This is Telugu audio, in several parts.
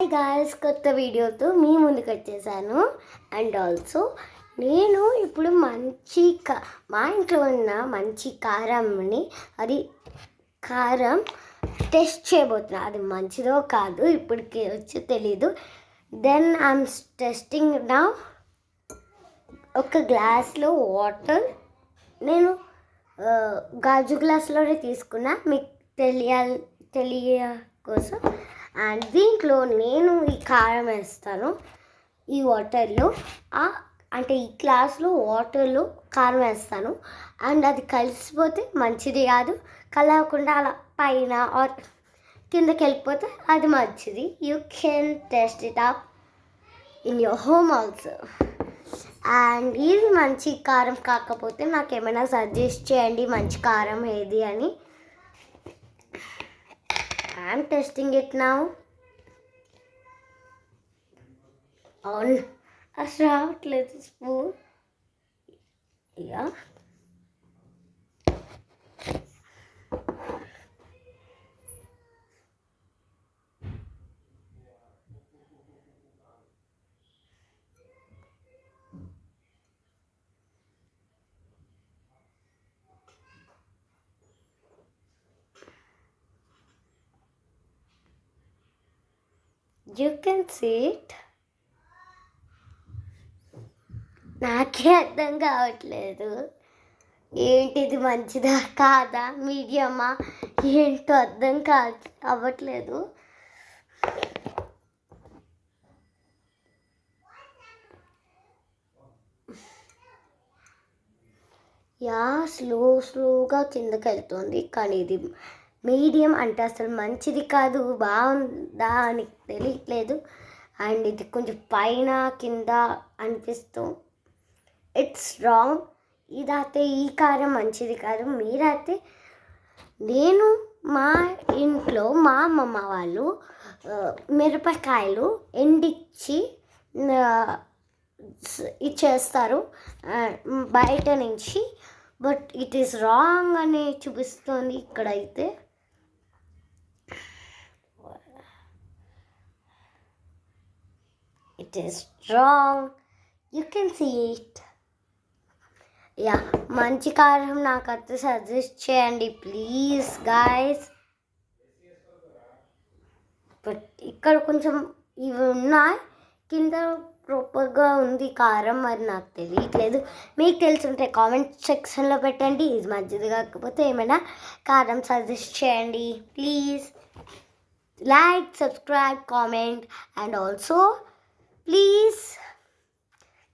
హాయ్ గాయ్స్, కొత్త వీడియోతో మీ ముందుకు వచ్చేసాను. అండ్ ఆల్సో నేను ఇప్పుడు మా ఇంట్లో ఉన్న మంచి కారంని కారం టెస్ట్ చేయబోతున్నా. అది మంచిదో కాదు ఇప్పటికి వచ్చి తెలీదు. దెన్ ఐఎమ్ టెస్టింగ్ నా ఒక గ్లాస్లో వాటర్ నేను గాజు గ్లాస్లోనే తీసుకున్నా, మీకు తెలియ కోసం. అండ్ దీంట్లో నేను ఈ కారం వేస్తాను ఈ వాటర్లో, అంటే ఈ గ్లాస్లో వాటర్లో కారం వేస్తాను. అండ్ అది కలిసిపోతే మంచిది కాదు, కలవకుండా అలా పైన ఆర్ కిందకి వెళ్ళిపోతే అది మంచిది. You can test it up in your home also. And ఇది మంచి కారం కాకపోతే నాకు ఏమైనా సజెస్ట్ చేయండి, మంచి కారం ఏది అని. I'm testing it now. On a little spoon. Yeah. You can see it. నాకే అర్థం కావట్లేదు, ఏంటిది మంచిదా కాదా మీడియమా ఏంటో అర్థం అవ్వట్లేదు. స్లోగా కిందకి వెళ్తుంది, కానీ ఇది మీడియం అంటే అసలు మంచిది కాదు. బాగుందా అని తెలియట్లేదు. అండ్ ఇది కొంచెం పైన కింద అనిపిస్తూ ఇట్స్ రాంగ్. ఇదైతే ఈ కారం మంచిది కాదు. మీరైతే నేను మా ఇంట్లో మా అమ్మమ్మ వాళ్ళు మిరపకాయలు ఎండిచ్చి ఇచ్చేస్తారు బయట నుంచి, బట్ ఇట్ ఈస్ రాంగ్ అని చూపిస్తుంది ఇక్కడైతే. It is wrong. You can see it. మంచి కారం నాకైతే సజెస్ట్ చేయండి ప్లీజ్ గాయస్. బట్ ఇక్కడ కొంచెం ఇవి ఉన్నాయి, కింద ప్రాపర్గా ఉంది కారం, మరి నాకు తెలియట్లేదు. మీకు తెలుసుంటే కామెంట్ సెక్షన్లో పెట్టండి. ఇది మంచిది కాకపోతే ఏమైనా కారం సజెస్ట్ చేయండి please. Like, subscribe, comment and also please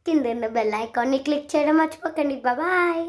కింద ఉన్న బెల్ ఐకాన్ని క్లిక్ చేయడం మర్చిపోకండి. బాయ్.